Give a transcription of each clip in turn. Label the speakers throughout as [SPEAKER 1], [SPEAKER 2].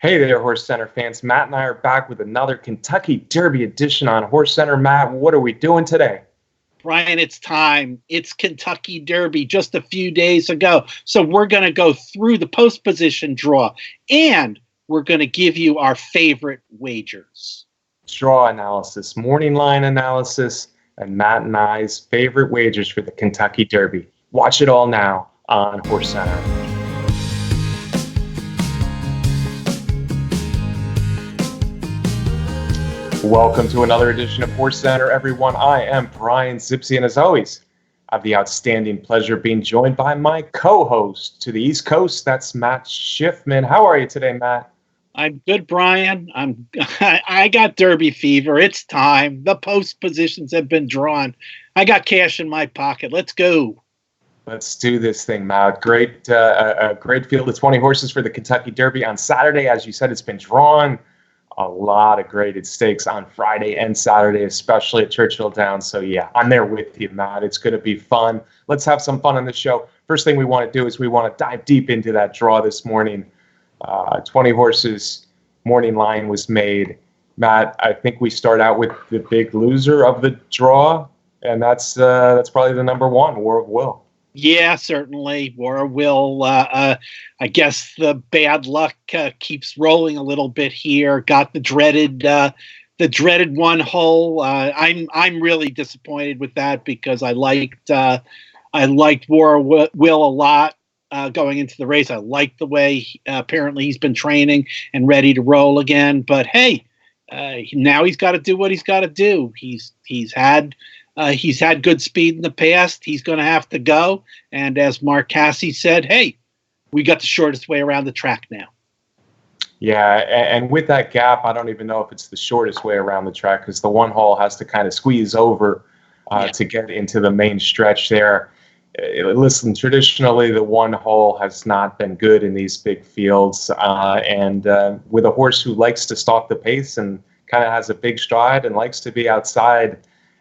[SPEAKER 1] Hey there, HorseCenter fans. Matt and I are back with another Kentucky Derby edition on HorseCenter. Matt, what are we doing today?
[SPEAKER 2] Brian, it's time. It's Kentucky Derby just a few days ago. So we're going to go through the post position draw, and we're going to give you our favorite wagers.
[SPEAKER 1] Draw analysis, morning line analysis, and Matt and I's favorite wagers for the Kentucky Derby. Watch it all now on HorseCenter. Welcome to another edition of HorseCenter, everyone. I am Brian Zipsy, and as always, I have the outstanding pleasure of being joined by my co-host to the East Coast. That's Matt Schiffman. How are you today, Matt?
[SPEAKER 2] I'm good, Brian. I got Derby fever. It's time. The post positions have been drawn. I got cash in my pocket. Let's go.
[SPEAKER 1] Let's do this thing, Matt. Great field of 20 horses for the Kentucky Derby on Saturday. As you said, it's been drawn. A lot of graded stakes on Friday and Saturday, especially at Churchill Downs. So, yeah, I'm there with you, Matt. It's going to be fun. Let's have some fun on the show. First thing we want to do is we want to dive deep into that draw this morning. 20 horses morning line was made. Matt, I think we start out with the big loser of the draw, and that's probably the number one, War of Will.
[SPEAKER 2] Yeah, certainly. War of Will. I guess the bad luck keeps rolling a little bit here. Got the dreaded one hole. I'm really disappointed with that because I liked War of Will a lot going into the race. I liked the way apparently he's been training and ready to roll again. But hey, now he's got to do what he's got to do. He's had good speed in the past. He's going to have to go. And as Mark Casse said, hey, we got the shortest way around the track now.
[SPEAKER 1] Yeah, and with that gap, I don't even know if it's the shortest way around the track because the one hole has to kind of squeeze over to get into the main stretch there. Listen, traditionally, the one hole has not been good in these big fields. And with a horse who likes to stalk the pace and kind of has a big stride and likes to be outside,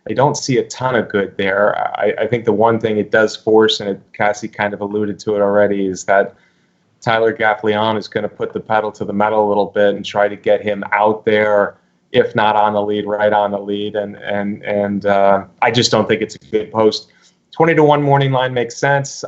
[SPEAKER 1] I don't see a ton of good there. I think the one thing it does force, and Cassie kind of alluded to it already, is that Tyler Gaffleon is going to put the pedal to the metal a little bit and try to get him out there, if not on the lead, right on the lead. And I just don't think it's a good post. 20-1 morning line makes sense.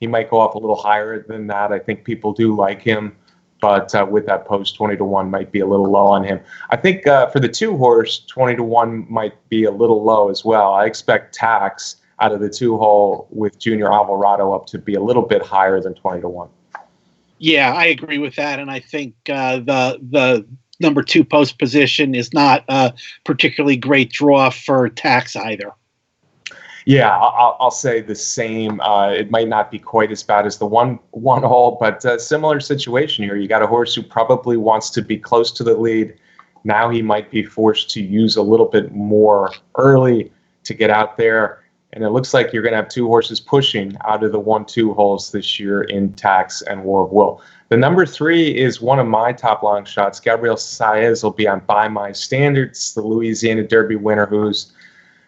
[SPEAKER 1] He might go up a little higher than that. I think people do like him. But with that post, 20-1 might be a little low on him. I think for the two horse, 20-1 might be a little low as well. I expect Tax out of the two hole with Junior Alvarado up to be a little bit higher than 20-1.
[SPEAKER 2] Yeah, I agree with that, and I think the number two post position is not a particularly great draw for Tax either.
[SPEAKER 1] Yeah, I'll say the same. It might not be quite as bad as the one hole, but similar situation here. You got a horse who probably wants to be close to the lead. Now he might be forced to use a little bit more early to get out there. And it looks like you're going to have two horses pushing out of the 1-2 holes this year in Tax and War of Will. The number 3 is one of my top long shots. Gabriel Saez will be on By My Standards, the Louisiana Derby winner who's,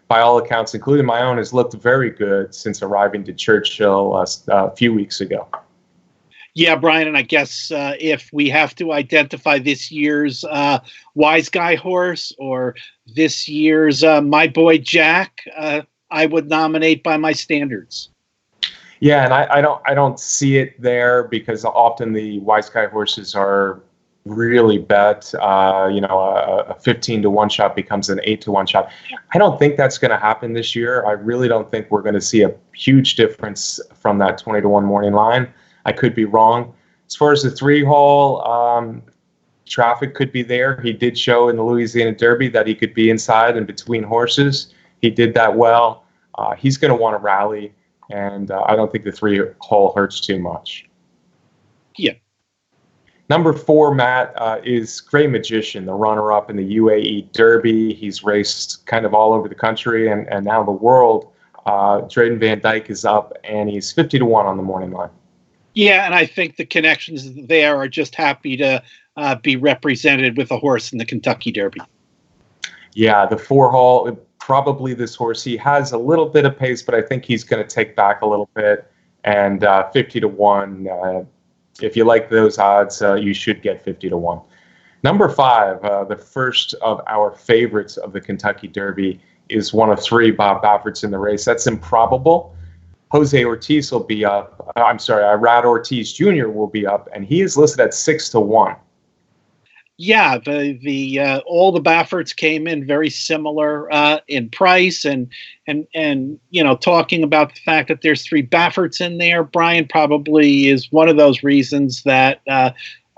[SPEAKER 1] by all accounts, including my own, has looked very good since arriving to Churchill a few weeks ago.
[SPEAKER 2] Yeah, Brian, and I guess if we have to identify this year's Wise Guy horse or this year's My Boy Jack, I would nominate By My Standards.
[SPEAKER 1] Yeah, and I don't see it there because often the Wise Guy horses are really bet. A 15-1 shot becomes an 8-1 shot. I don't think that's going to happen this year. I really don't think we're going to see a huge difference from that 20-1 morning line. I could be wrong. As far as the 3-hole, traffic could be there. He did show in the Louisiana Derby that he could be inside and between horses. He did that well. He's going to want to rally, and I don't think the 3-hole hurts too much.
[SPEAKER 2] Yeah.
[SPEAKER 1] Number 4, Matt, is Grey Magician, the runner-up in the UAE Derby. He's raced kind of all over the country and now the world. Drayden Van Dyke is up, and he's 50-1 on the morning line.
[SPEAKER 2] Yeah, and I think the connections there are just happy to be represented with a horse in the Kentucky Derby.
[SPEAKER 1] Yeah, the 4-hole, probably this horse. He has a little bit of pace, but I think he's going to take back a little bit. And 50-1 if you like those odds, you should get 50 to 1. Number 5, the first of our favorites of the Kentucky Derby, is one of 3 Bob Bafferts in the race. That's improbable. Jose Ortiz will be up. Rad Ortiz Jr. will be up, and he is listed at 6 to 1.
[SPEAKER 2] Yeah, the all the Bafferts came in very similar in price, and talking about the fact that there's 3 Bafferts in there, Brian, probably is one of those reasons that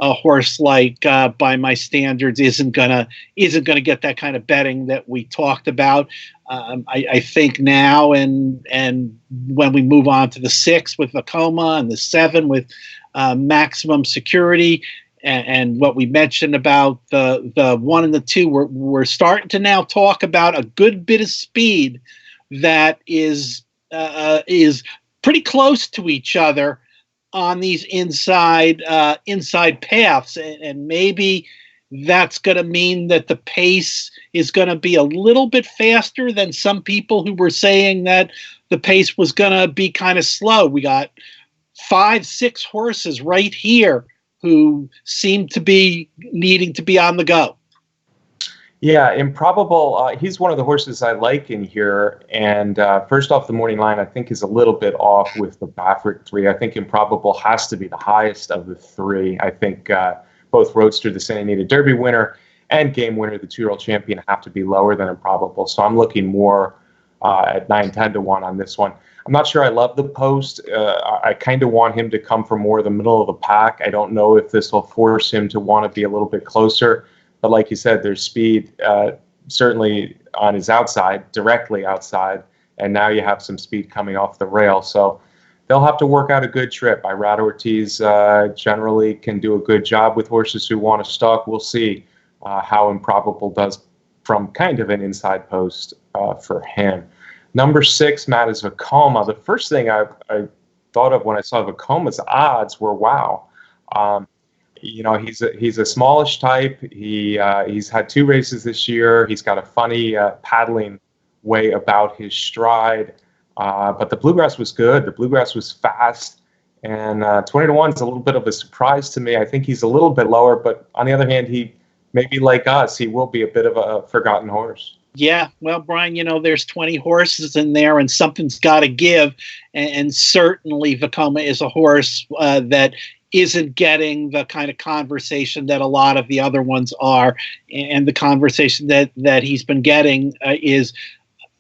[SPEAKER 2] a horse like By My Standards isn't gonna get that kind of betting that we talked about. I think now, and when we move on to the 6 with Vekoma and the 7 with Maximum Security, and what we mentioned about the 1 and the 2, we're starting to now talk about a good bit of speed that is pretty close to each other on these inside paths, and maybe that's going to mean that the pace is going to be a little bit faster than some people who were saying that the pace was going to be kind of slow. We got 5, 6 horses right here who seem to be needing to be on the go.
[SPEAKER 1] Yeah, Improbable, he's one of the horses I like in here. And first off, the morning line, I think, is a little bit off with the Baffert 3. I think Improbable has to be the highest of the 3. I think both Roadster, the Santa Anita Derby winner, and Game Winner, the 2-year-old champion, have to be lower than Improbable. So I'm looking more at 9, 10 to 1 on this one. I'm not sure I love the post. I kind of want him to come from more the middle of the pack. I don't know if this will force him to want to be a little bit closer. But like you said, there's speed certainly on his outside, directly outside. And now you have some speed coming off the rail. So they'll have to work out a good trip. Irad Ortiz generally can do a good job with horses who want to stalk. We'll see how Improbable does from kind of an inside post for him. Number 6, Matt, is Vekoma. The first thing I thought of when I saw Vekoma's odds were, wow. He's a smallish type. He's had 2 races this year. He's got a funny paddling way about his stride. But the Bluegrass was good. The Bluegrass was fast. And 20 to 1 is a little bit of a surprise to me. I think he's a little bit lower. But on the other hand, he maybe like us, he will be a bit of a forgotten horse.
[SPEAKER 2] Yeah, well, Brian, there's 20 horses in there, and something's got to give. And certainly Vekoma is a horse that isn't getting the kind of conversation that a lot of the other ones are. And the conversation that he's been getting is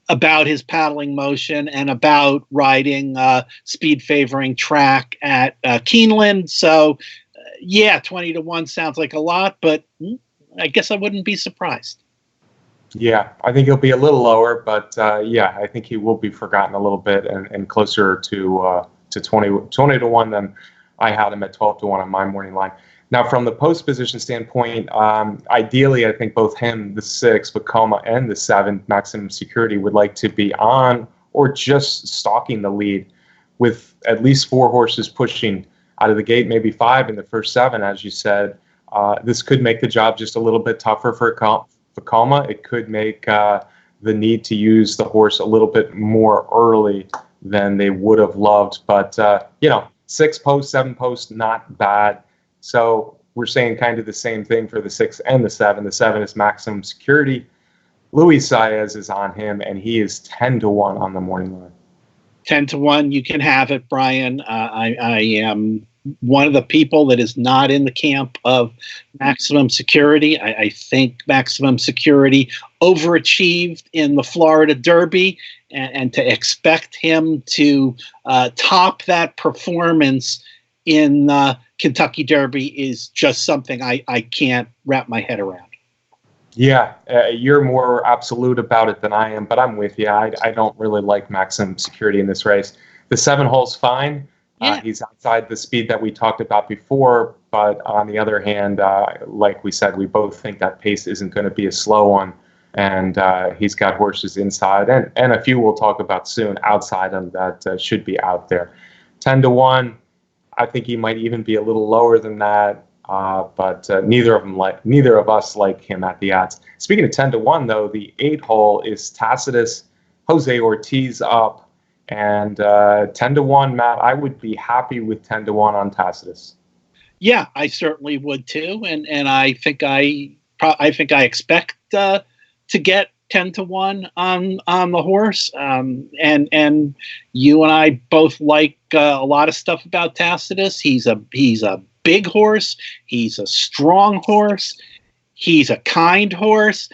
[SPEAKER 2] about his paddling motion and about riding speed favoring track at Keeneland. So, 20 to 1 sounds like a lot, but I guess I wouldn't be surprised.
[SPEAKER 1] Yeah, I think he'll be a little lower, but I think he will be forgotten a little bit and closer to 20 to 1 than I had him at 12 to 1 on my morning line. Now, from the post position standpoint, ideally, I think both him, the 6, Vekoma, and the 7, Maximum Security, would like to be on or just stalking the lead with at least 4 horses pushing out of the gate, maybe 5 in the first 7, as you said. This could make the job just a little bit tougher for Vekoma. It could make the need to use the horse a little bit more early than they would have loved. But, 6 post, 7 post, not bad. So we're saying kind of the same thing for the 6 and the 7. The 7 is Maximum Security. Luis Saez is on him, and he is 10 to 1 on the morning line.
[SPEAKER 2] 10 to 1, you can have it, Brian. I am one of the people that is not in the camp of Maximum Security. I think Maximum Security overachieved in the Florida Derby, and to expect him to top that performance in the Kentucky Derby is just something I can't wrap my head around.
[SPEAKER 1] Yeah, you're more absolute about it than I am, but I'm with you. I don't really like Maximum Security in this race. The 7 hole's fine. Yeah. He's outside the speed that we talked about before, but on the other hand, like we said, we both think that pace isn't going to be a slow one, and he's got horses inside, and a few we'll talk about soon outside him that should be out there. 10 to 1, I think he might even be a little lower than that, but neither of us like him at the odds. Speaking of 10 to 1, though, the 8 hole is Tacitus, Jose Ortiz up. And 10 to 1, Matt, I would be happy with 10 to 1 on Tacitus.
[SPEAKER 2] Yeah, I certainly would too, and I think I expect to get 10-1 on the horse. And you and I both like a lot of stuff about Tacitus. He's a big horse. He's a strong horse. He's a kind horse.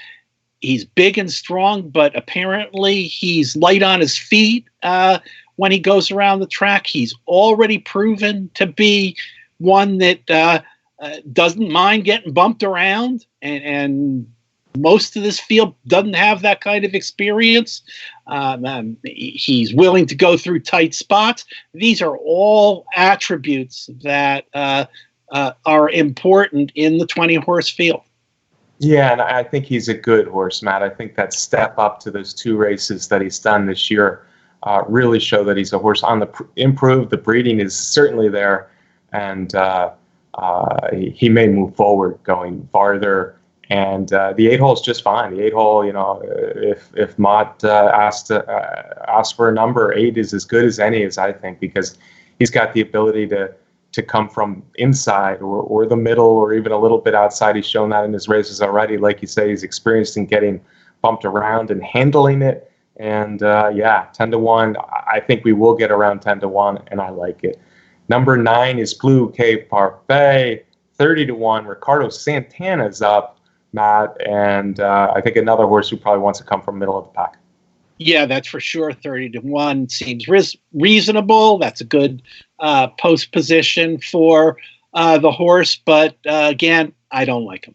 [SPEAKER 2] He's big and strong, but apparently he's light on his feet when he goes around the track. He's already proven to be one that doesn't mind getting bumped around, and most of this field doesn't have that kind of experience. He's willing to go through tight spots. These are all attributes that are important in the 20-horse field.
[SPEAKER 1] Yeah, and I think he's a good horse, Matt. I think that step up to those 2 races that he's done this year really show that he's a horse on the improve. The breeding is certainly there, and he may move forward going farther. And the 8-hole is just fine. The 8-hole, if Mott asked for a number, 8 is as good as any, as I think, because he's got the ability to come from inside or the middle or even a little bit outside. He's shown that in his races already. Like you say, he's experienced in getting bumped around and handling it. And 10-1. I think we will get around 10-1, and I like it. Number 9 is Blue Cave Parfait, 30-1. Ricardo Santana's up, Matt, and I think another horse who probably wants to come from middle of the pack.
[SPEAKER 2] Yeah, that's for sure. 30-1 seems reasonable. That's a good post position for the horse, but again, I don't like him.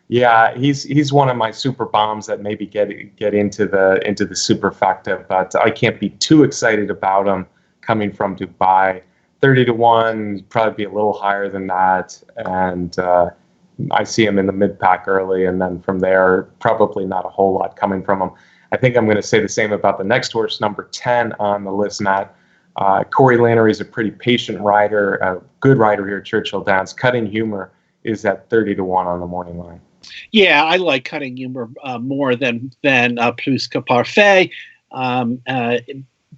[SPEAKER 1] Yeah, he's one of my super bombs that maybe get into the superfecta, but I can't be too excited about him coming from Dubai. 30-1, probably be a little higher than that, and I see him in the mid pack early, and then from there, probably not a whole lot coming from him. I think I'm going to say the same about the next horse, number 10 on the list, Matt. Corey Lannery is a pretty patient rider, a good rider here at Churchill Downs. Cutting Humor is at 30-1 on the morning line.
[SPEAKER 2] Yeah, I like Cutting Humor more than Plus que Parfait,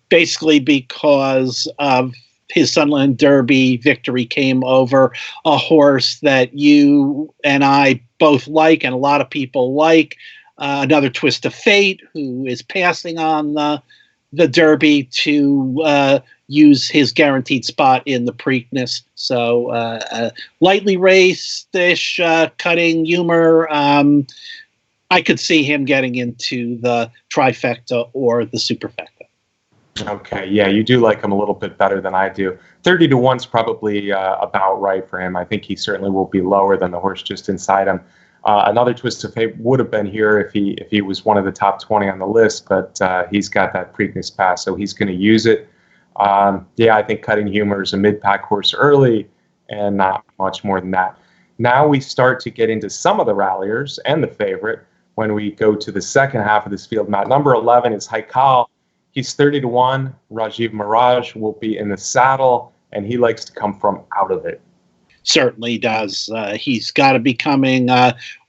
[SPEAKER 2] basically because of his Sunland Derby victory came over a horse that you and I both like and a lot of people like. Another Twist of Fate, who is passing on the Derby to use his guaranteed spot in the Preakness. So lightly raced-ish, Cutting Humor. I could see him getting into the trifecta or the superfecta.
[SPEAKER 1] Okay, yeah, you do like him a little bit better than I do. 30-1 is probably about right for him. I think he certainly will be lower than the horse just inside him. Another Twist of Fate would have been here if he was one of the top 20 on the list, but he's got that Preakness pass, so he's going to use it. I think Cutting Humor is a mid-pack horse early and not much more than that. Now we start to get into some of the ralliers and the favorite when we go to the second half of this field, Matt. Number 11 is Haikal. He's 30-1. Rajiv Mirage will be in the saddle, and he likes to come from out of it.
[SPEAKER 2] Certainly does. He's got to be coming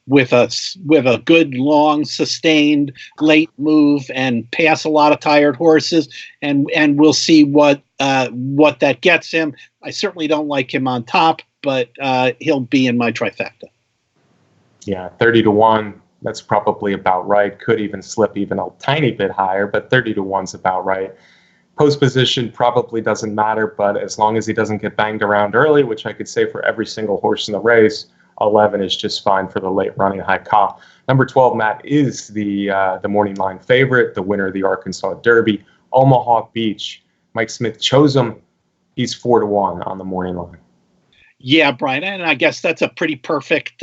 [SPEAKER 2] with a good, long, sustained late move and pass a lot of tired horses, and we'll see what that gets him. I certainly don't like him on top, but he'll be in my trifecta.
[SPEAKER 1] Yeah, 30-1. That's probably about right. Could even slip even a tiny bit higher, but 30-1's about right. Post position probably doesn't matter, but as long as he doesn't get banged around early, which I could say for every single horse in the race, 11 is just fine for the late running Haikal. Number 12, Matt, is the morning line favorite, the winner of the Arkansas Derby, Omaha Beach. Mike Smith chose him. He's 4-1 on the morning line.
[SPEAKER 2] Yeah, Brian, and I guess that's a pretty perfect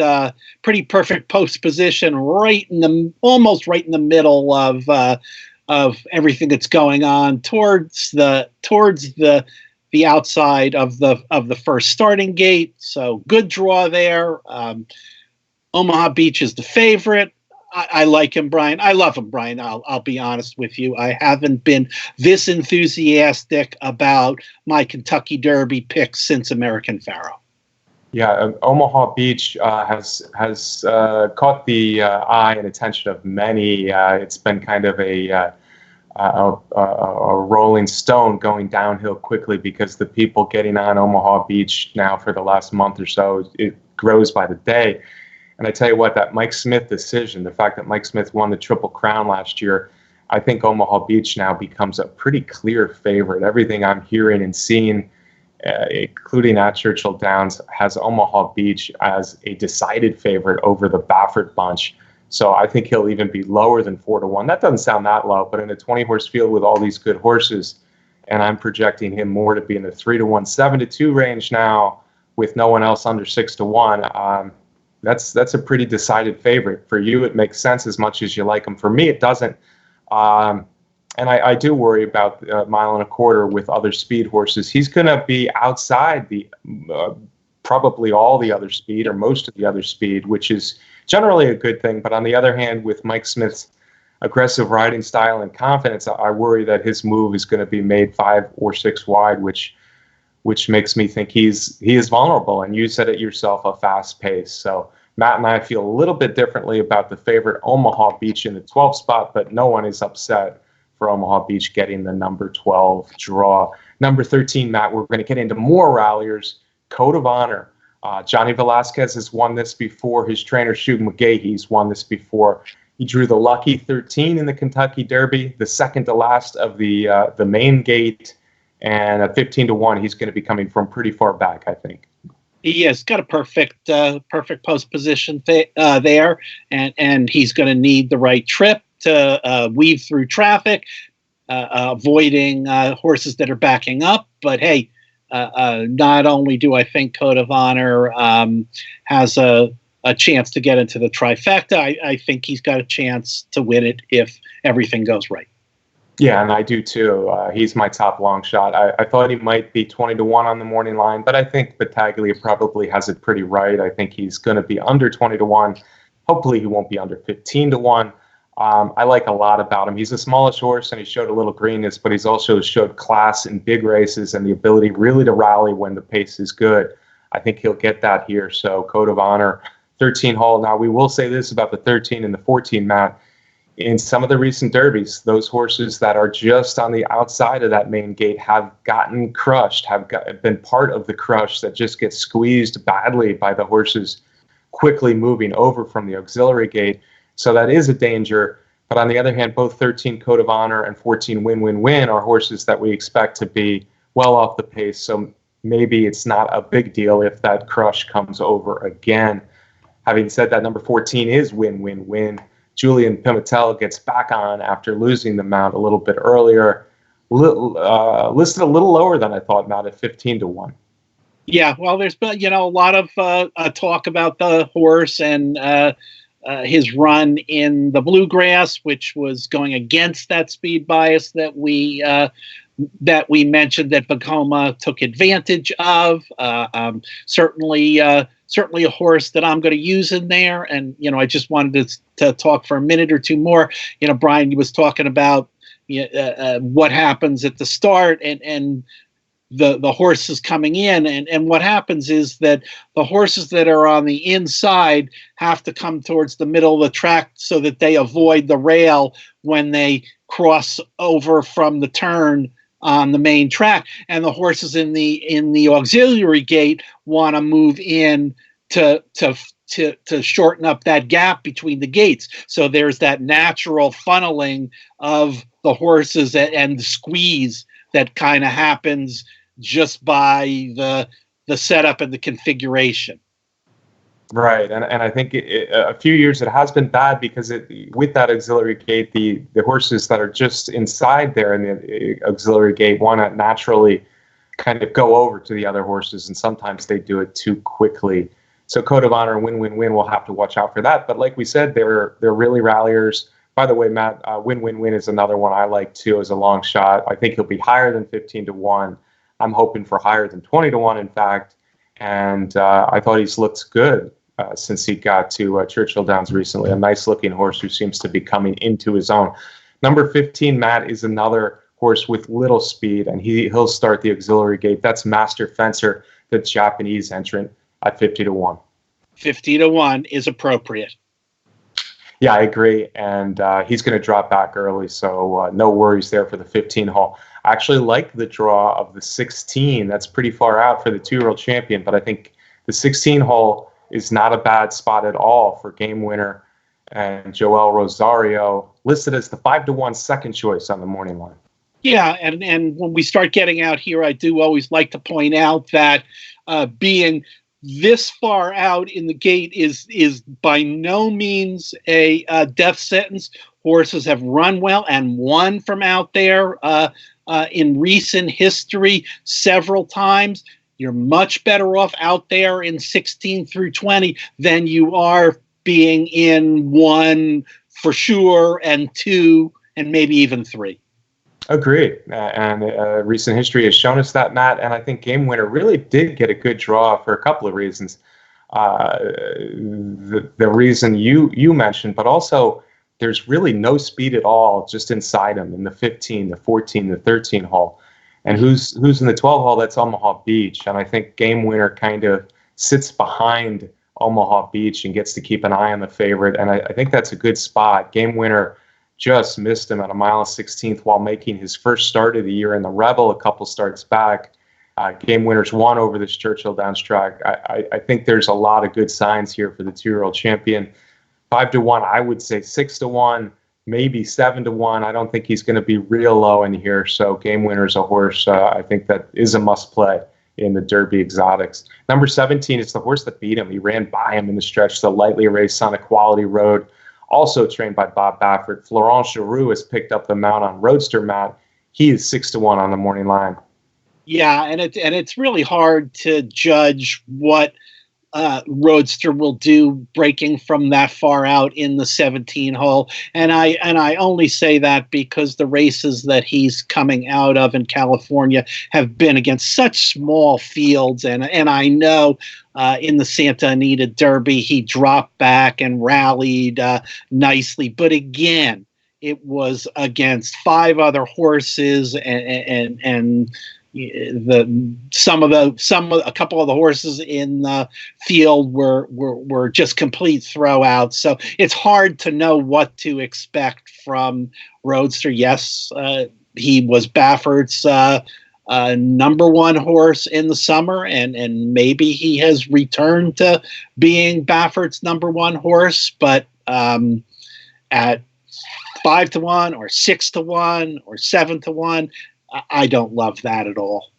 [SPEAKER 2] post position, almost right in the middle of everything that's going on towards the outside of the first starting gate. So good draw there. Omaha Beach is the favorite. I like him, Brian. I love him, Brian. I'll be honest with you. I haven't been this enthusiastic about my Kentucky Derby pick since American Pharoah.
[SPEAKER 1] Yeah, Omaha Beach has caught the eye and attention of many. It's been kind of a a rolling stone going downhill quickly, because the people getting on Omaha Beach now for the last month or so, it grows by the day. And I tell you what, that Mike Smith decision, the fact that Mike Smith won the Triple Crown last year, I think Omaha Beach now becomes a pretty clear favorite. Everything I'm hearing and seeing, including at Churchill Downs, has Omaha Beach as a decided favorite over the Baffert bunch. So I think he'll even be lower than 4-1. That doesn't sound that low, but in a 20-horse field with all these good horses, and I'm projecting him more to be in the 3-1, 7-2 range now, with no one else under 6-1. That's a pretty decided favorite. For you, it makes sense as much as you like him. For me, it doesn't. And I do worry about a mile and a quarter with other speed horses. He's going to be outside the probably all the other speed, or most of the other speed, which is generally a good thing. But on the other hand, with Mike Smith's aggressive riding style and confidence, I worry that his move is going to be made 5 or 6 wide, which makes me think he is vulnerable. And you said it yourself, a fast pace. So Matt and I feel a little bit differently about the favorite Omaha Beach in the 12th spot, but no one is upset for Omaha Beach getting the number 12 draw. Number 13, Matt, we're going to get into more ralliers. Code of Honor. Johnny Velasquez has won this before. His trainer, Shug McGahee's won this before. He drew the lucky 13 in the Kentucky Derby, the second to last of the main gate, and at 15-1, he's going to be coming from pretty far back, I think.
[SPEAKER 2] He has got a perfect post position there, and he's going to need the right trip to weave through traffic, avoiding horses that are backing up. But hey, not only do I think Code of Honor has a chance to get into the trifecta, I think he's got a chance to win it if everything goes right.
[SPEAKER 1] Yeah, and I do too. He's my top long shot. I thought he might be 20-1 on the morning line, but I think Battaglia probably has it pretty right. I think he's going to be under 20-1. Hopefully he won't be under 15-1. I like a lot about him. He's a smallish horse, and he showed a little greenness, but he's also showed class in big races and the ability really to rally when the pace is good. I think he'll get that here. So Code of Honor, 13 hole. Now, we will say this about the 13 and the 14, Matt. In some of the recent derbies, those horses that are just on the outside of that main gate have gotten crushed, been part of the crush that just gets squeezed badly by the horses quickly moving over from the auxiliary gate. So that is a danger. But on the other hand, both 13 Code of Honor and 14 Win are horses that we expect to be well off the pace. So maybe it's not a big deal if that crush comes over again. Having said that, number 14 is Win. Julian Pimentel gets back on after losing the mount a little bit earlier. Listed a little lower than I thought, Matt, at 15-1.
[SPEAKER 2] Yeah, well, there's been a lot of talk about the horse and his run in the Bluegrass, which was going against that speed bias that we mentioned that Vekoma took advantage of. Certainly a horse that I'm going to use in there. And, I just wanted to talk for a minute or two more. Brian was talking about what happens at the start and the horses coming in. And what happens is that the horses that are on the inside have to come towards the middle of the track so that they avoid the rail when they cross over from the turn on the main track. And the horses in the auxiliary gate want to move in to shorten up that gap between the gates. So there's that natural funneling of the horses and the squeeze that kind of happens just by the setup and the configuration.
[SPEAKER 1] Right, and I think a few years it has been bad because with that auxiliary gate, the horses that are just inside there in the auxiliary gate want to naturally kind of go over to the other horses, and sometimes they do it too quickly. So Code of Honor and Win will have to watch out for that. But like we said, they're really ralliers. By the way, Matt, Win is another one I like too as a long shot. I think he'll be higher than 15-1. I'm hoping for higher than 20-1, in fact. And I thought he's looked good since he got to Churchill Downs recently. A nice-looking horse who seems to be coming into his own. Number 15, Matt, is another horse with little speed, and he'll start the auxiliary gate. That's Master Fencer, the Japanese entrant, at 50-1.
[SPEAKER 2] 50-1 is appropriate.
[SPEAKER 1] Yeah, I agree. And he's going to drop back early, so no worries there for the 15 hole. I actually like the draw of the 16. That's pretty far out for the 2-year-old champion, but I think the 16 hole is not a bad spot at all for game winner. And Joel Rosario listed as the 5-1 second choice on the morning line.
[SPEAKER 2] Yeah, and when we start getting out here, I do always like to point out that being this far out in the gate is by no means a death sentence. Horses have run well and won from out there in recent history several times. You're much better off out there in 16 through 20 than you are being in 1 for sure and 2 and maybe even 3.
[SPEAKER 1] Agreed. And recent history has shown us that, Matt. And I think Game Winner really did get a good draw for a couple of reasons. The reason you mentioned, but also there's really no speed at all just inside him in the 15, the 14, the 13 hole. And who's in the 12 hole? That's Omaha Beach. And I think Game Winner kind of sits behind Omaha Beach and gets to keep an eye on the favorite. And I think that's a good spot. Game Winner just missed him at 1.16 while making his first start of the year in the Rebel a couple starts back. Game Winner's won over this Churchill Downs track. I think there's a lot of good signs here for the 2-year-old champion. 5-1, I would say 6-1, maybe 7-1. I don't think he's going to be real low in here. So Game Winner's a horse I think that is a must play in the Derby Exotics. Number 17 is the horse that beat him. He ran by him in the stretch, the lightly raced on a quality road. Also trained by Bob Baffert. Florent Giroux has picked up the mount on Roadster, Matt. He is 6-1 on the morning line.
[SPEAKER 2] Yeah, and it's really hard to judge what Roadster will do breaking from that far out in the 17 hole. And I only say that because the races that he's coming out of in California have been against such small fields. And I know in the Santa Anita Derby, he dropped back and rallied nicely. But again, it was against 5 other horses and a couple of the horses in the field were just complete throwouts. So it's hard to know what to expect from Roadster. Yes, he was Baffert's number 1 horse in the summer, and maybe he has returned to being Baffert's number 1 horse, but at 5-1 or 6-1 or 7-1, I don't love that at all.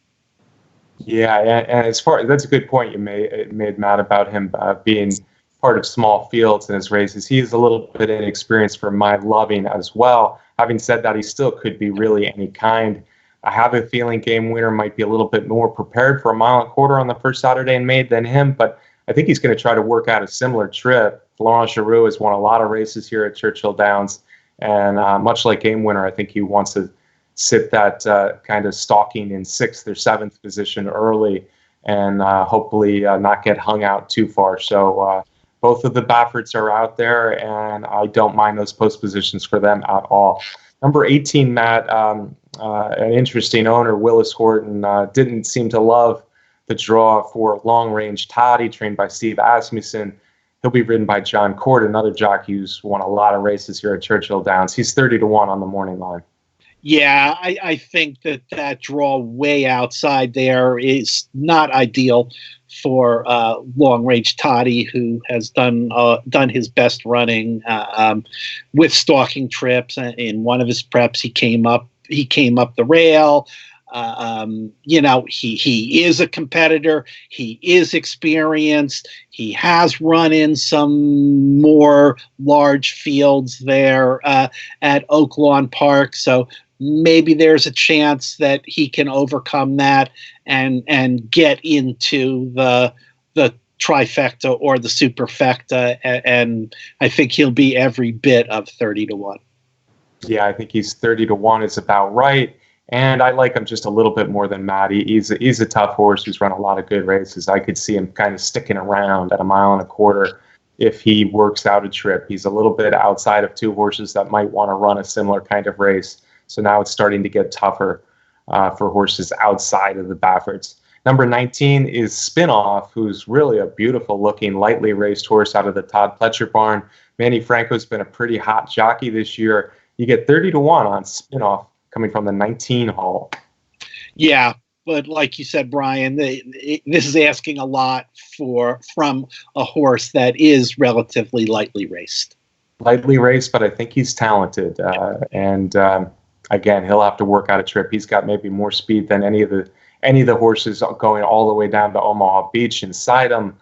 [SPEAKER 1] Yeah, and that's a good point you made, Matt, about him being part of small fields in his races. He is a little bit inexperienced for my loving as well. Having said that, he still could be really any kind. I have a feeling Game Winner might be a little bit more prepared for 1.25 miles on the first Saturday in May than him, but I think he's going to try to work out a similar trip. Florent Giroux has won a lot of races here at Churchill Downs, and much like Game Winner, I think he wants to sit that kind of stalking in 6th or 7th position early and hopefully not get hung out too far. So both of the Bafferts are out there, and I don't mind those post positions for them at all. Number 18, Matt, an interesting owner, Willis Horton, didn't seem to love the draw for Long Range Toddy, trained by Steve Asmussen. He'll be ridden by John Cord, another jockey who's won a lot of races here at Churchill Downs. He's 30-1 on the morning line.
[SPEAKER 2] Yeah, I think that draw way outside there is not ideal for Long Range Toddy, who has done his best running with stalking trips. In one of his preps, he came up the rail. He is a competitor. He is experienced. He has run in some more large fields there at Oak Lawn Park. So maybe there's a chance that he can overcome that and get into the trifecta or the superfecta. And I think he'll be every bit of 30-1.
[SPEAKER 1] Yeah, I think he's 30-1 is about right. And I like him just a little bit more than Matt. He's a tough horse who's run a lot of good races. I could see him kind of sticking around at 1.25 miles if he works out a trip. He's a little bit outside of 2 horses that might want to run a similar kind of race. So now it's starting to get tougher for horses outside of the Bafferts. Number 19 is Spinoff, who's really a beautiful looking, lightly raced horse out of the Todd Pletcher barn. Manny Franco's been a pretty hot jockey this year. You get 30-1 on Spinoff coming from the 19 hole.
[SPEAKER 2] Yeah, but like you said, Brian, this is asking a lot from a horse that is relatively lightly raced.
[SPEAKER 1] Lightly raced, but I think he's talented. Again, he'll have to work out a trip. He's got maybe more speed than any of the horses going all the way down to Omaha Beach inside him.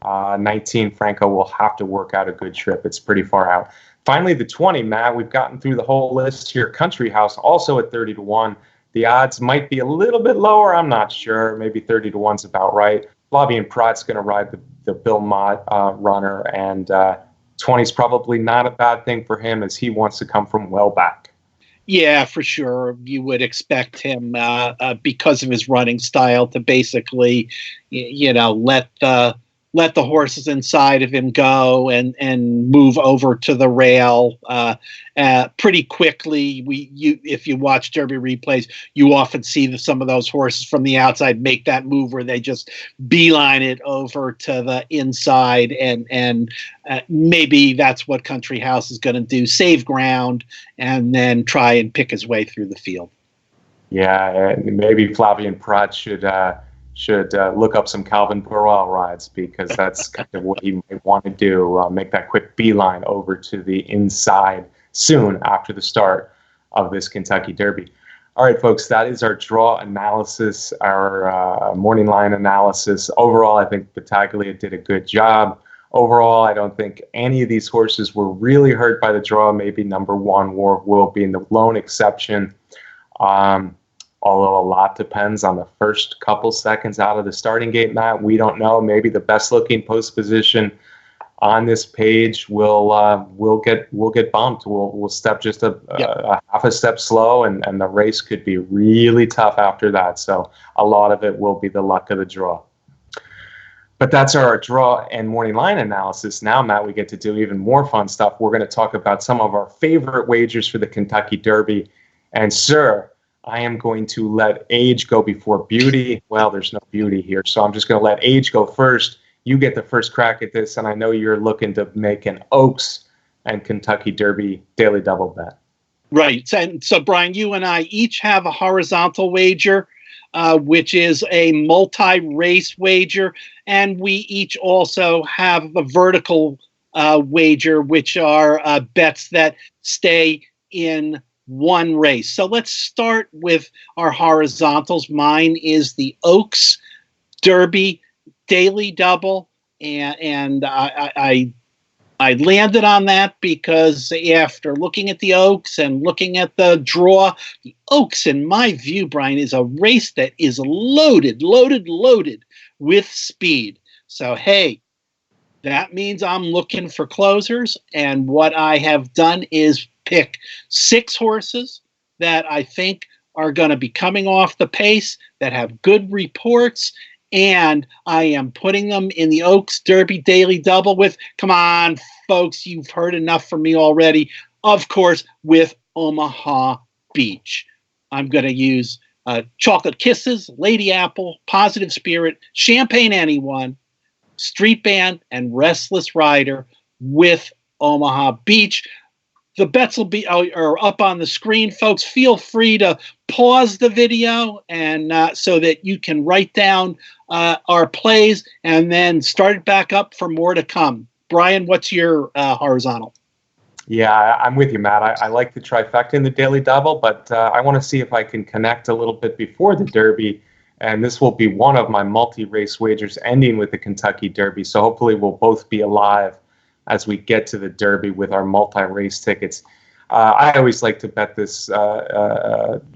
[SPEAKER 1] 19 Franco will have to work out a good trip. It's pretty far out. Finally, the 20, Matt. We've gotten through the whole list here. Country House also at 30-1. The odds might be a little bit lower. I'm not sure. Maybe 30-1's about right. Flavien Prat's going to ride the Bill Mott runner, and 20's probably not a bad thing for him as he wants to come from well back.
[SPEAKER 2] Yeah, for sure. You would expect him, because of his running style, to basically, let the horses inside of him go and move over to the rail pretty quickly. If you watch Derby replays, you often see some of those horses from the outside make that move where they just beeline it over to the inside, and maybe that's what Country House is going to do: save ground and then try and pick his way through the field.
[SPEAKER 1] Yeah, and maybe Flavien Prat should look up some Calvin Burwell rides, because that's kind of what he might want to do, make that quick beeline over to the inside soon after the start of this Kentucky Derby. All right, folks, that is our draw analysis, our morning line analysis. Overall, I think Battaglia did a good job. Overall, I don't think any of these horses were really hurt by the draw. Maybe number 1, War of Will, being the lone exception. Although a lot depends on the first couple seconds out of the starting gate, Matt. We don't know. Maybe the best looking post position on this page will get bumped. We'll step just a half a step slow, and the race could be really tough after that. So a lot of it will be the luck of the draw. But that's our draw and morning line analysis. Now, Matt, we get to do even more fun stuff. We're going to talk about some of our favorite wagers for the Kentucky Derby. And, sir, I am going to let age go before beauty. Well, there's no beauty here, so I'm just going to let age go first. You get the first crack at this, and I know you're looking to make an Oaks and Kentucky Derby daily double bet.
[SPEAKER 2] Right. And so, Brian, you and I each have a horizontal wager, which is a multi-race wager, and we each also have a vertical wager, which are bets that stay in one race. So let's start with our horizontals. Mine is the Oaks Derby daily double, and I landed on that because after looking at the Oaks and looking at the draw, the Oaks, in my view, Brian, is a race that is loaded with speed. So, hey, that means I'm looking for closers, and what I have done is pick 6 horses that I think are going to be coming off the pace, that have good reports, and I am putting them in the Oaks Derby Daily Double with, come on, folks, you've heard enough from me already, of course, with Omaha Beach. I'm going to use Chocolate Kisses, Lady Apple, Positive Spirit, Champagne Anyone, Street Band, and Restless Rider with Omaha Beach. The bets will be are up on the screen, folks. Feel free to pause the video and so that you can write down our plays and then start it back up for more to come. Brian, what's your horizontal?
[SPEAKER 1] Yeah, I'm with you, Matt. I like the trifecta in the daily double, but I want to see if I can connect a little bit before the Derby. And this will be one of my multi-race wagers ending with the Kentucky Derby. So hopefully we'll both be alive as we get to the Derby with our multi-race tickets. I always like to bet this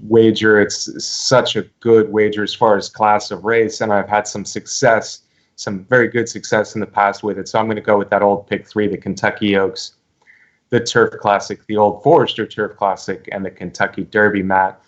[SPEAKER 1] wager. It's such a good wager as far as class of race, and I've had some success, some very good success in the past with it. So I'm going to go with that old pick 3, the Kentucky Oaks, the Turf Classic, the Old Forester Turf Classic, and the Kentucky Derby, Matt.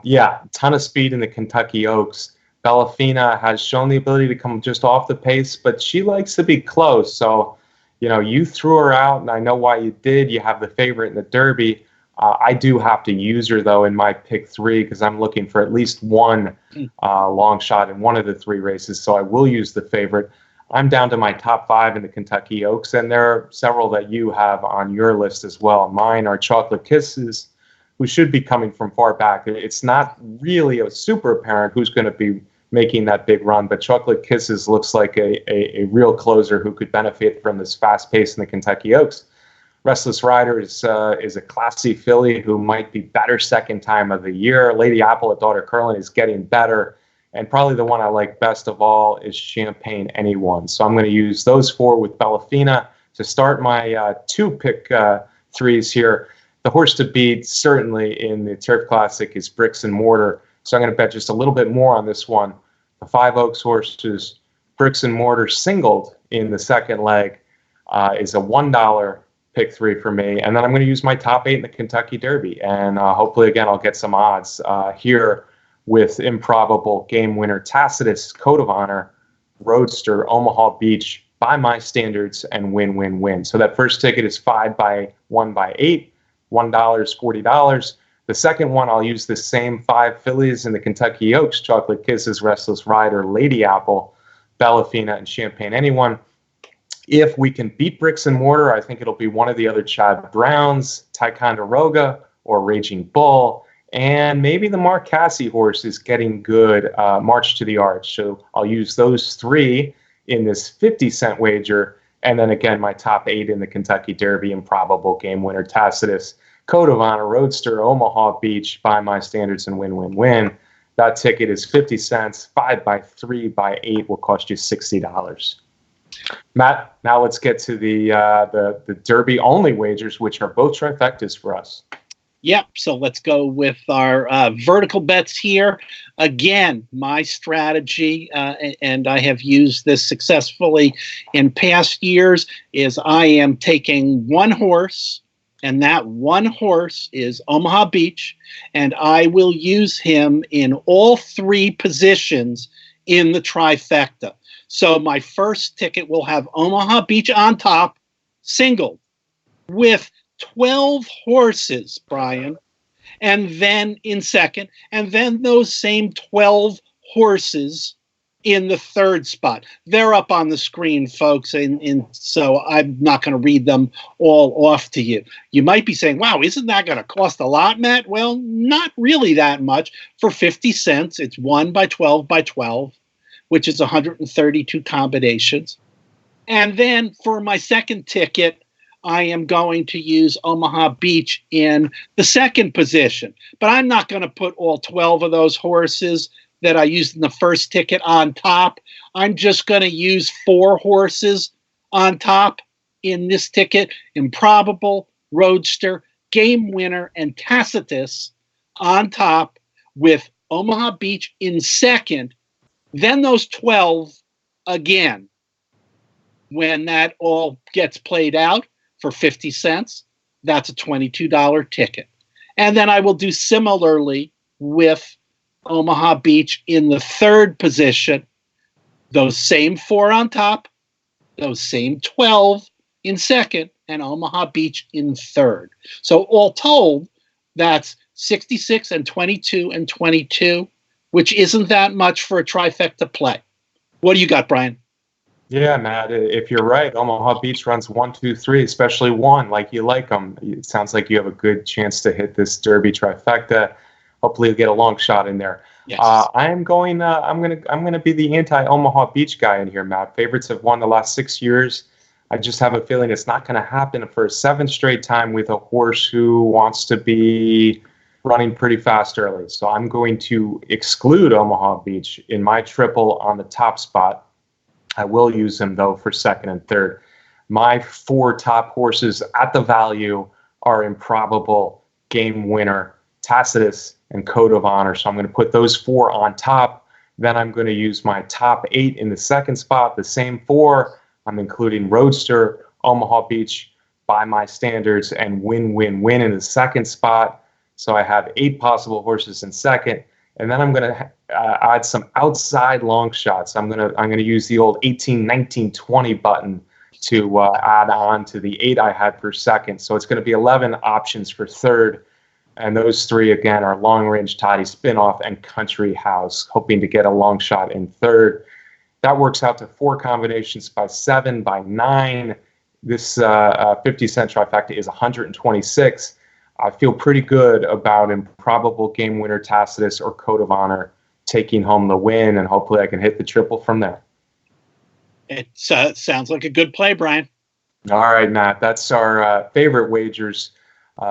[SPEAKER 1] Yeah, a ton of speed in the Kentucky Oaks. Bellafina has shown the ability to come just off the pace, but she likes to be close. So, you threw her out, and I know why you did. You have the favorite in the Derby. I do have to use her, though, in my pick 3 because I'm looking for at least one long shot in one of the 3 races. So I will use the favorite. I'm down to my top 5 in the Kentucky Oaks, and there are several that you have on your list as well. Mine are Chocolate Kisses, who should be coming from far back. It's not really a super apparent who's going to be making that big run, but Chocolate Kisses looks like a real closer who could benefit from this fast pace in the Kentucky Oaks. Restless Rider is a classy filly who might be better second time of the year. Lady Apple at Daughter Curlin is getting better. And probably the one I like best of all is Champagne Anyone. So I'm going to use those 4 with Bellafina to start my 2 pick 3s here. The horse to beat, certainly in the Turf Classic, is Bricks and Mortar. So I'm going to bet just a little bit more on this one. The 5 Oaks horses, Bricks and Mortar singled in the second leg, is a $1 pick 3 for me. And then I'm going to use my top 8 in the Kentucky Derby. And hopefully, again, I'll get some odds here with Improbable, Game Winner, Tacitus, Code of Honor, Roadster, Omaha Beach, by my standards, and Win, Win, Win. So that first ticket is 5 by 1 by 8, $1 is $40. The second one, I'll use the same 5 fillies in the Kentucky Oaks, Chocolate Kisses, Restless Rider, Lady Apple, Bellafina, and Champagne Anyone. If we can beat Bricks and Mortar, I think it'll be one of the other Chad Browns, Ticonderoga, or Raging Bull. And maybe the Mark Casse horse is getting good, March to the Arch. So I'll use those 3 in this 50-cent wager. And then again, my top 8 in the Kentucky Derby, Improbable, Game Winner, Tacitus, Code of Honor, Roadster, Omaha Beach, by my standards, and Win, Win, Win. That ticket is 50 cents. 5 by 3 by 8 will cost you $60. Matt, now let's get to the Derby only wagers, which are both trifectas for us.
[SPEAKER 2] Yep. So let's go with our vertical bets here. Again, my strategy, and I have used this successfully in past years, is I am taking one horse, and that one horse is Omaha Beach, and I will use him in all 3 positions in the trifecta. So my first ticket will have Omaha Beach on top, singled, with 12 horses, Brian, and then in second, and then those same 12 horses in the third spot. They're up on the screen, folks, and so I'm not going to read them all off to you. You might be saying, wow, isn't that going to cost a lot, Matt? Well, not really that much. For 50 cents, it's 1 by 12 by 12, which is 132 combinations. And then for my second ticket, I am going to use Omaha Beach in the second position. But I'm not going to put all 12 of those horses that I used in the first ticket on top. I'm just going to use 4 horses on top in this ticket: Improbable, Roadster, Game Winner, and Tacitus on top, with Omaha Beach in second. Then those 12 again. When that all gets played out for 50 cents, that's a $22 ticket. And then I will do similarly with Omaha Beach in the third position. Those same 4 on top, those same 12 in second, and Omaha Beach in third. So all told, that's 66 and 22 and 22, which isn't that much for a trifecta play. What do you got, Brian?
[SPEAKER 1] Yeah, Matt, if you're right, Omaha Beach runs 1, 2, 3, especially 1, like you like them. It sounds like you have a good chance to hit this Derby trifecta. Hopefully, you'll get a long shot in there.
[SPEAKER 2] Yes.
[SPEAKER 1] I'm going to be the anti-Omaha Beach guy in here, Matt. Favorites have won the last 6 years. I just have a feeling it's not going to happen for a 7th straight time with a horse who wants to be running pretty fast early. So I'm going to exclude Omaha Beach in my triple on the top spot. I will use him, though, for second and third. My 4 top horses at the value are Improbable, Game Winner, Tacitus, and Code of Honor. So I'm going to put those 4 on top. Then I'm going to use my top 8 in the second spot, the same 4. I'm including Roadster, Omaha Beach, by my standards, and Win, Win, Win in the second spot. So I have 8 possible horses in second. And then I'm going to add some outside long shots. I'm going to use the old 18, 19, 20 button to add on to the 8 I had per second. So it's going to be 11 options for third. And those three, again, are Long Range, Toddy, Spinoff, and Country House, hoping to get a long shot in third. That works out to 4 combinations by 7, by 9. This 50-cent trifecta is 126. I feel pretty good about Improbable, Game Winner, Tacitus, or Code of Honor taking home the win, and hopefully I can hit the triple from there.
[SPEAKER 2] It sounds like a good play, Brian.
[SPEAKER 1] All right, Matt. That's our favorite wagers.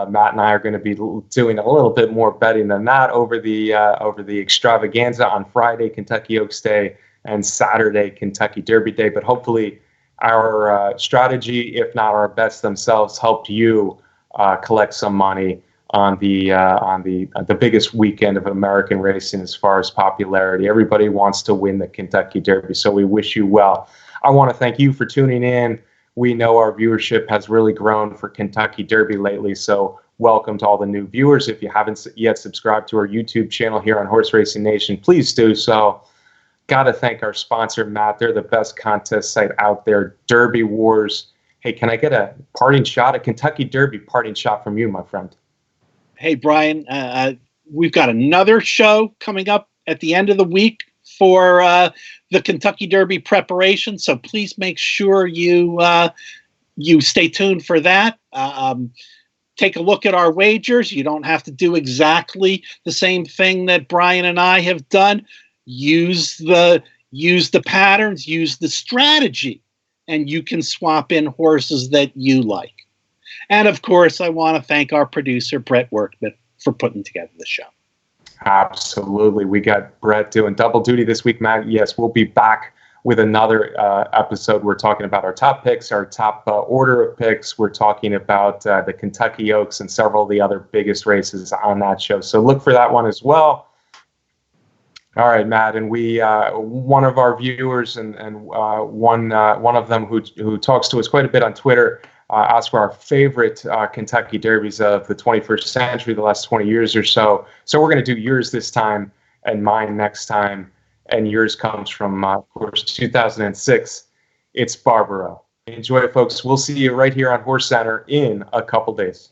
[SPEAKER 1] Matt and I are going to be doing a little bit more betting than that over the extravaganza on Friday, Kentucky Oaks Day, and Saturday, Kentucky Derby Day. But hopefully our strategy, if not our bets themselves, helped you collect some money on the biggest weekend of American racing as far as popularity. Everybody wants to win the Kentucky Derby, so we wish you well. I want to thank you for tuning in. We know our viewership has really grown for Kentucky Derby lately, so welcome to all the new viewers. If you haven't yet subscribed to our YouTube channel here on Horse Racing Nation, please do so. Got to thank our sponsor, Matt. They're the best contest site out there, Derby Wars. Hey, can I get a parting shot, a Kentucky Derby parting shot from you, my friend?
[SPEAKER 2] Hey, Brian, we've got another show coming up at the end of the week for the Kentucky Derby preparation, so please make sure you stay tuned for that. Take a look at our wagers. You don't have to do exactly the same thing that Brian and I have done. Use the patterns, use the strategy, and you can swap in horses that you like. And of course, I want to thank our producer, Brett Workman, for putting together the show.
[SPEAKER 1] Absolutely. We got Brett doing double duty this week, Matt. Yes, we'll be back with another episode. We're talking about our top picks, our top order of picks. We're talking about the Kentucky Oaks and several of the other biggest races on that show. So look for that one as well. All right, Matt, and we one of our viewers and one of them who talks to us quite a bit on Twitter asked for our favorite Kentucky Derbies of the 21st century, the last 20 years or so. So we're going to do yours this time and mine next time. And yours comes from, of course, 2006. It's Barbaro. Enjoy it, folks. We'll see you right here on HorseCenter in a couple days.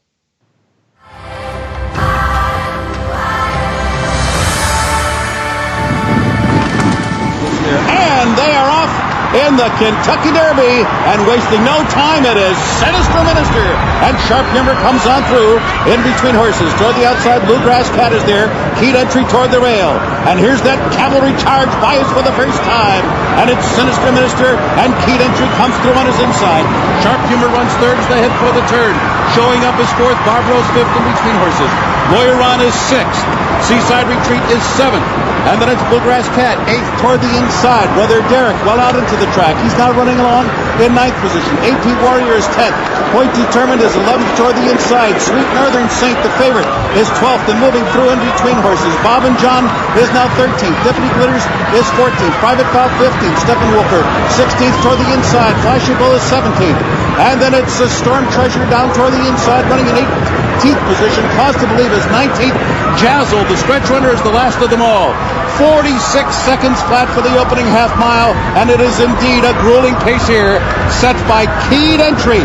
[SPEAKER 3] And they are off in the Kentucky Derby, and wasting no time, it is Sinister Minister, and Sharp Humor comes on through in between horses. Toward the outside, Bluegrass Cat is there, keyed entry toward the rail, and here's that cavalry charge by us for the first time, and it's Sinister Minister, and keyed entry comes through on his inside. Sharp Humor runs third as they head for the turn. Showing up is fourth, Barbaro's fifth in between horses. Lawyer Ron is sixth. Seaside Retreat is seventh. And then it's Bluegrass Cat, eighth toward the inside. Brother Derek well out into the track. He's now running along in ninth position. AP Warrior is 10th. Point Determined is 11th toward the inside. Sweet Northern Saint, the favorite, is 12th and moving through in between horses. Bob and John is now 13th. Tiffany Glitters is 14th. Private Bob 15th. Steppenwolfer 16th toward the inside. Flashing Bull is 17th. And then it's Storm Treasure down toward the inside, running in 18th position. Cause to Believe is 19th. Jazzle, the stretch runner, is the last of them all. 46 seconds flat for the opening half mile, and it is indeed a grueling pace here, set by keyed entry.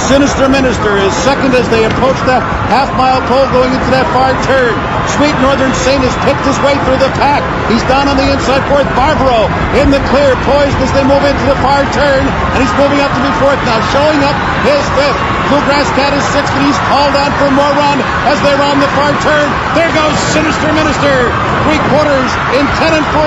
[SPEAKER 3] Sinister Minister is second as they approach the half-mile pole going into that far turn. Sweet Northern Saint has picked his way through the pack. He's down on the inside fourth. Barbaro in the clear, poised as they move into the far turn, and he's moving up to be fourth now. Showing up his fifth. Bluegrass Cat is sixth, and he's called on for more run as they round the far turn. There goes Sinister Minister. 3/4 in 10 and 4,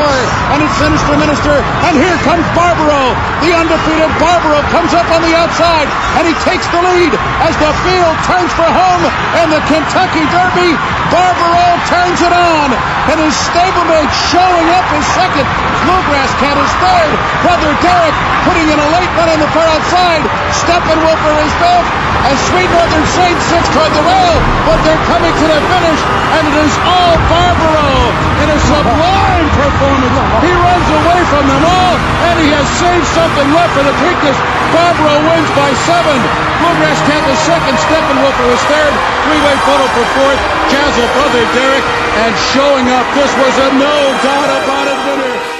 [SPEAKER 3] and it's Sinister Minister, and here comes Barbaro. The undefeated Barbaro comes up on the outside, and he takes the lead as the field turns for home in the Kentucky Derby. Barbaro turns it on, and his stablemate showing up is second. Bluegrass Cat is third. Brother Derek putting in a late run on the far outside. Steppenwolfer is fifth, and Sweet Northern Saint sixth toward the rail, but they're coming to the finish, and it is all Barbaro in a sublime performance. He runs away from them all, and he has saved something left for the Preakness. Barbaro wins by 7. Bluegrass Cat was second. Steppenwolfer was third. Three-way photo for fourth. Jazzle, Brother Derek, and showing up. This was a no doubt about it winner.